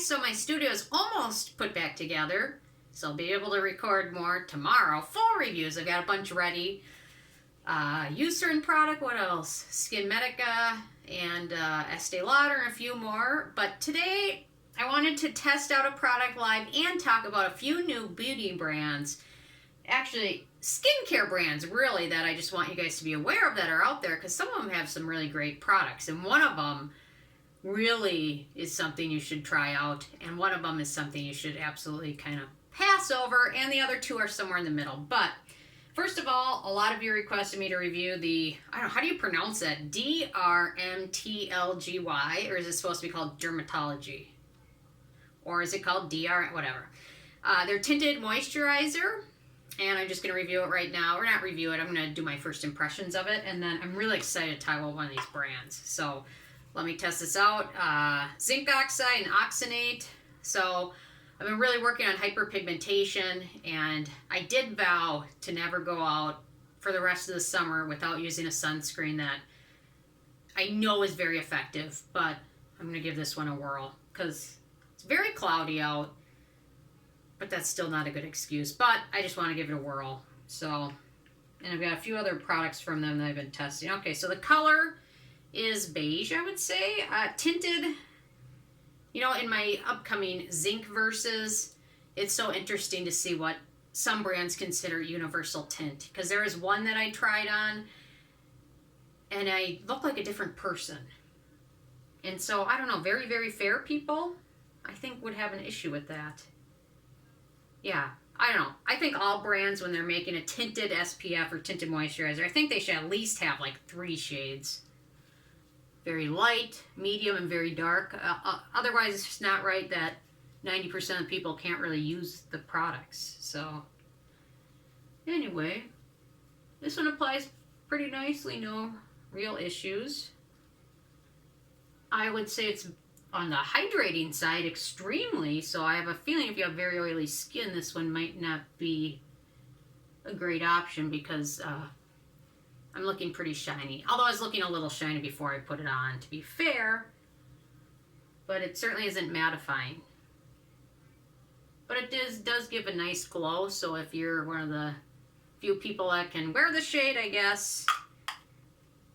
So my studio is almost put back together, so I'll be able to record more tomorrow. Full reviews, I've got a bunch ready. Use certain product, what else? Skin Medica and Estee Lauder and a few more. But today I wanted to test out a product live and talk about a few new beauty brands. Actually, skincare brands, really, that I just want you guys to be aware of that are out there, because some of them have some really great products. And one of them really is something you should try out. And one of them is something you should absolutely kind of pass over. And the other two are somewhere in the middle. But first of all, a lot of you requested me to review the, I don't know, how do you pronounce that? DRMTLGY, or is it supposed to be called Dermatology? Or is it called whatever. They're tinted moisturizer, and I'm just going to review it right now. Or not review it, I'm going to do my first impressions of it, and then I'm really excited to talk about one of these brands. So let me test this out. Zinc oxide and oxynate. So I've been really working on hyperpigmentation, and I did vow to never go out for the rest of the summer without using a sunscreen that I know is very effective, but I'm going to give this one a whirl because it's very cloudy out, but that's still not a good excuse. But I just want to give it a whirl. So, and I've got a few other products from them that I've been testing. Okay, so the color is beige, I would say. Tinted. You know, in my upcoming zinc verses, it's so interesting to see what some brands consider universal tint. Because there is one that I tried on, and I look like a different person. And so, I don't know, very, very fair people, I think, would have an issue with that. Yeah, I don't know. I think all brands, when they're making a tinted SPF or tinted moisturizer, I think they should at least have like 3 shades. Very light, medium, and very dark. Otherwise, it's just not right that 90% of people can't really use the products. So, anyway, this one applies pretty nicely. No real issues. I would say it's on the hydrating side extremely. So I have a feeling if you have very oily skin, this one might not be a great option because I'm looking pretty shiny. Although I was looking a little shiny before I put it on, to be fair. But it certainly isn't mattifying. But it does give a nice glow, so if you're one of the few people that can wear the shade, I guess.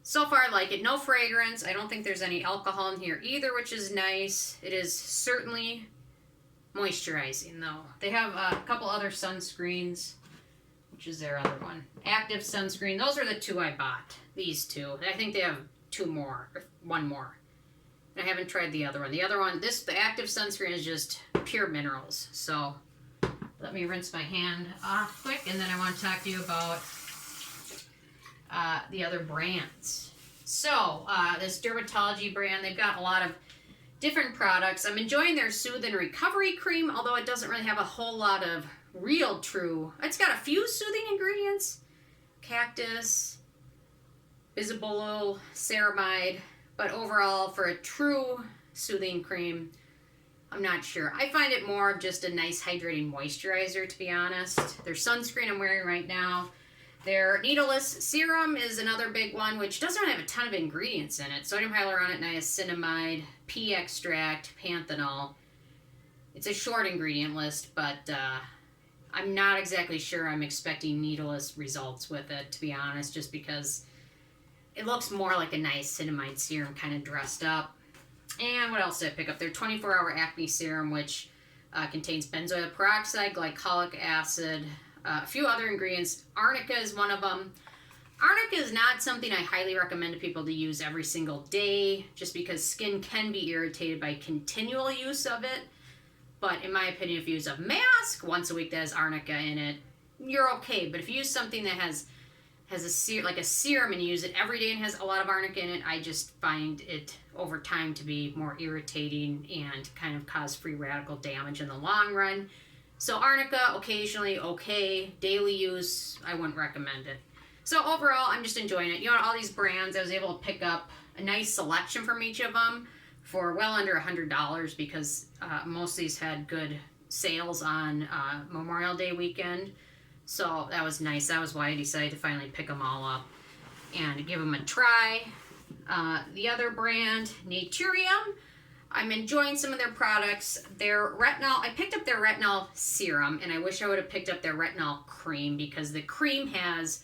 So far I like it. No fragrance. I don't think there's any alcohol in here either, which is nice. It is certainly moisturizing, though. They have a couple other sunscreens. Which is their other one. Active sunscreen. Those are the 2 I bought. These 2. I think they have 2 more. Or 1 more. And I haven't tried the other one. The other one, the active sunscreen is just pure minerals. So, let me rinse my hand off quick. And then I want to talk to you about the other brands. So, this Dermatology brand, they've got a lot of different products. I'm enjoying their Soothe and Recovery Cream, although it doesn't really have a whole lot of real true. It's got a few soothing ingredients. Cactus, bisabolol, ceramide. But overall, for a true soothing cream, I'm not sure. I find it more of just a nice hydrating moisturizer, to be honest. Their sunscreen I'm wearing right now. Their needleless serum is another big one, which doesn't really have a ton of ingredients in it. Sodium hyaluronic, niacinamide, pea extract, panthenol. It's a short ingredient list, but I'm not exactly sure I'm expecting needleless results with it, to be honest, just because it looks more like a niacinamide serum kind of dressed up. And what else did I pick up? Their 24-hour acne serum, which contains benzoyl peroxide, glycolic acid, a few other ingredients. Arnica is one of them. Arnica is not something I highly recommend to people to use every single day, just because skin can be irritated by continual use of it. But in my opinion, if you use a mask once a week that has arnica in it, you're okay. But if you use something that has a serum and you use it every day and has a lot of arnica in it, I just find it over time to be more irritating and kind of cause free radical damage in the long run. So arnica, occasionally okay. Daily use, I wouldn't recommend it. So overall, I'm just enjoying it. You know, all these brands, I was able to pick up a nice selection from each of them for well under $100 because most of these had good sales on Memorial Day weekend. So that was nice. That was why I decided to finally pick them all up and give them a try. The other brand, Naturium, I'm enjoying some of their products. Their retinol, I picked up their retinol serum, and I wish I would have picked up their retinol cream because the cream has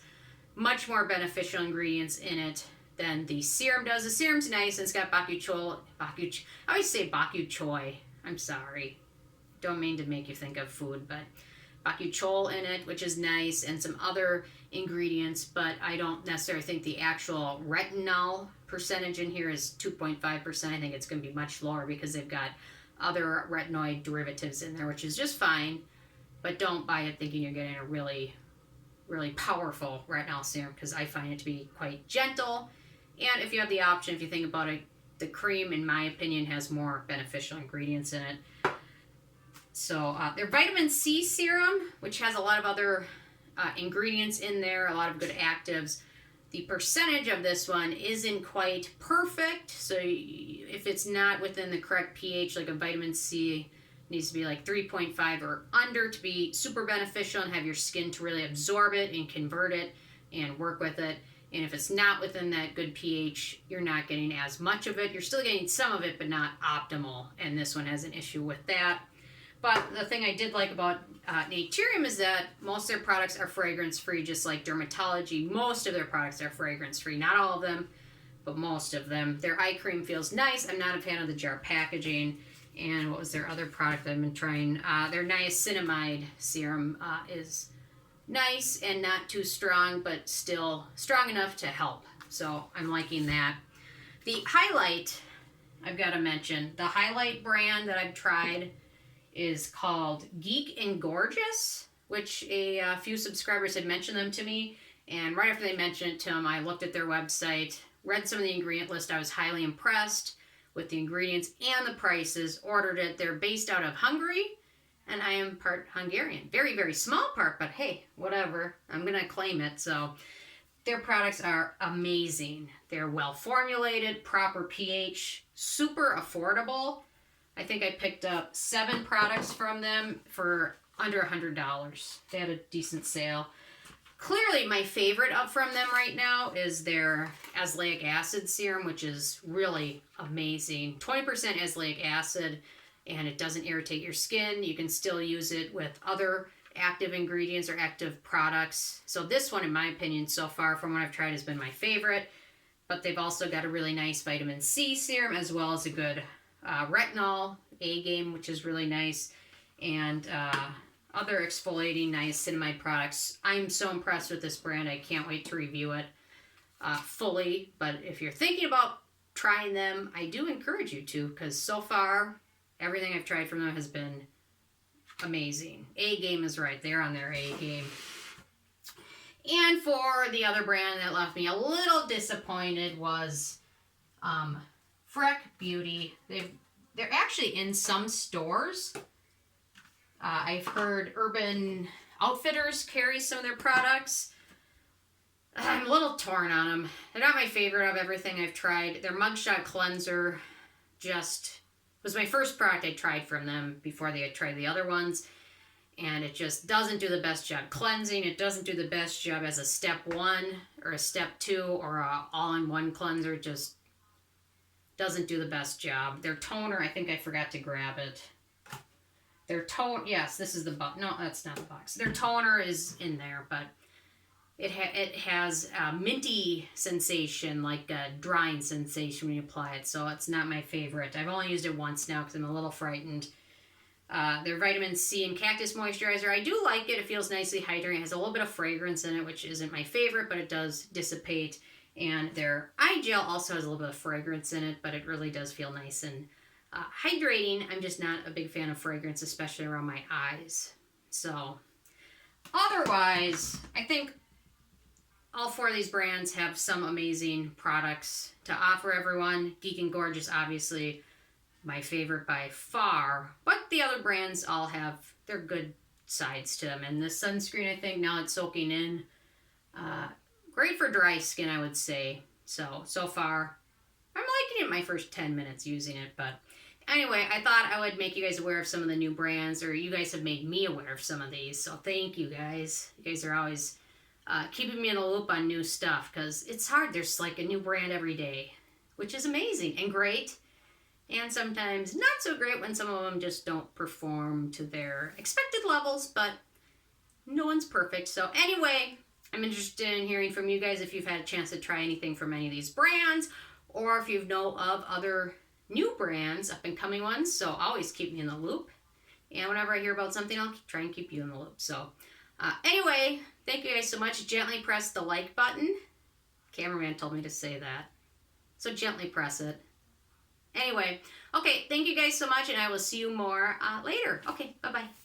much more beneficial ingredients in it than the serum does. The serum's nice and it's got I always say bok choy. I'm sorry. Don't mean to make you think of food, but bok choy in it, which is nice, and some other ingredients, but I don't necessarily think the actual retinol percentage in here is 2.5%. I think it's going to be much lower because they've got other retinoid derivatives in there, which is just fine, but don't buy it thinking you're getting a really, really powerful retinol serum because I find it to be quite gentle. And if you have the option, if you think about it, the cream, in my opinion, has more beneficial ingredients in it. So their vitamin C serum, which has a lot of other ingredients in there, a lot of good actives. The percentage of this one isn't quite perfect. So if it's not within the correct pH, like a vitamin C, needs to be like 3.5 or under to be super beneficial and have your skin to really absorb it and convert it and work with it. And if it's not within that good pH, you're not getting as much of it. You're still getting some of it, but not optimal. And this one has an issue with that. But the thing I did like about Naturium is that most of their products are fragrance-free, just like DRMTLGY. Most of their products are fragrance-free. Not all of them, but most of them. Their eye cream feels nice. I'm not a fan of the jar packaging. And what was their other product I've been trying? Their niacinamide serum is nice and not too strong, but still strong enough to help. So I'm liking that. The highlight, I've got to mention, the highlight brand that I've tried is called Geek Gorgeous, which a few subscribers had mentioned them to me. And right after they mentioned it to them, I looked at their website, read some of the ingredient list. I was highly impressed with the ingredients and the prices, ordered it. They're based out of Hungary, and I am part Hungarian. Very, very small part, but hey, whatever. I'm going to claim it. So their products are amazing. They're well formulated, proper pH, super affordable. I think I picked up 7 products from them for under $100. They had a decent sale. Clearly, my favorite up from them right now is their azelaic acid serum, which is really amazing. 20% azelaic acid, and it doesn't irritate your skin. You can still use it with other active ingredients or active products. So this one, in my opinion, so far from what I've tried, has been my favorite. But they've also got a really nice vitamin C serum, as well as a good retinol A-game, which is really nice, and other exfoliating niacinamide products. I'm so impressed with this brand. I can't wait to review it fully. But if you're thinking about trying them, I do encourage you to, because so far, everything I've tried from them has been amazing. A-game is right. They're on their A-game. And for the other brand that left me a little disappointed was Freck Beauty. They're actually in some stores. I've heard Urban Outfitters carry some of their products. I'm a little torn on them. They're not my favorite of everything I've tried. Their Mugshot Cleanser just was my first product I tried from them before I tried the other ones. And it just doesn't do the best job cleansing. It doesn't do the best job as a step 1 or a step 2 or a all-in-one cleanser. It just doesn't do the best job. Their toner, I think I forgot to grab it. Their tone, yes, this is the box. No, that's not the box. Their toner is in there, but it has a minty sensation, like a drying sensation when you apply it. So it's not my favorite. I've only used it once now because I'm a little frightened. Their vitamin C and cactus moisturizer, I do like it. It feels nicely hydrating. It has a little bit of fragrance in it, which isn't my favorite, but it does dissipate. And their eye gel also has a little bit of fragrance in it, but it really does feel nice and hydrating. I'm just not a big fan of fragrance, especially around my eyes. So otherwise, I think all 4 of these brands have some amazing products to offer everyone. Geek Gorgeous, obviously, my favorite by far. But the other brands all have their good sides to them. And the sunscreen, I think, now it's soaking in. Great for dry skin, I would say. So far, I'm liking it my first 10 minutes using it. But anyway, I thought I would make you guys aware of some of the new brands, or you guys have made me aware of some of these. So thank you guys. You guys are always keeping me in the loop on new stuff, because it's hard. There's like a new brand every day, which is amazing and great. And sometimes not so great when some of them just don't perform to their expected levels, but no one's perfect. So anyway, I'm interested in hearing from you guys if you've had a chance to try anything from any of these brands, or if you know of other new brands, up and coming ones. So always keep me in the loop. And whenever I hear about something, I'll try and keep you in the loop. So anyway, thank you guys so much. Gently press the like button. Cameraman told me to say that. So gently press it. Anyway, okay, thank you guys so much, and I will see you more later. Okay, bye-bye.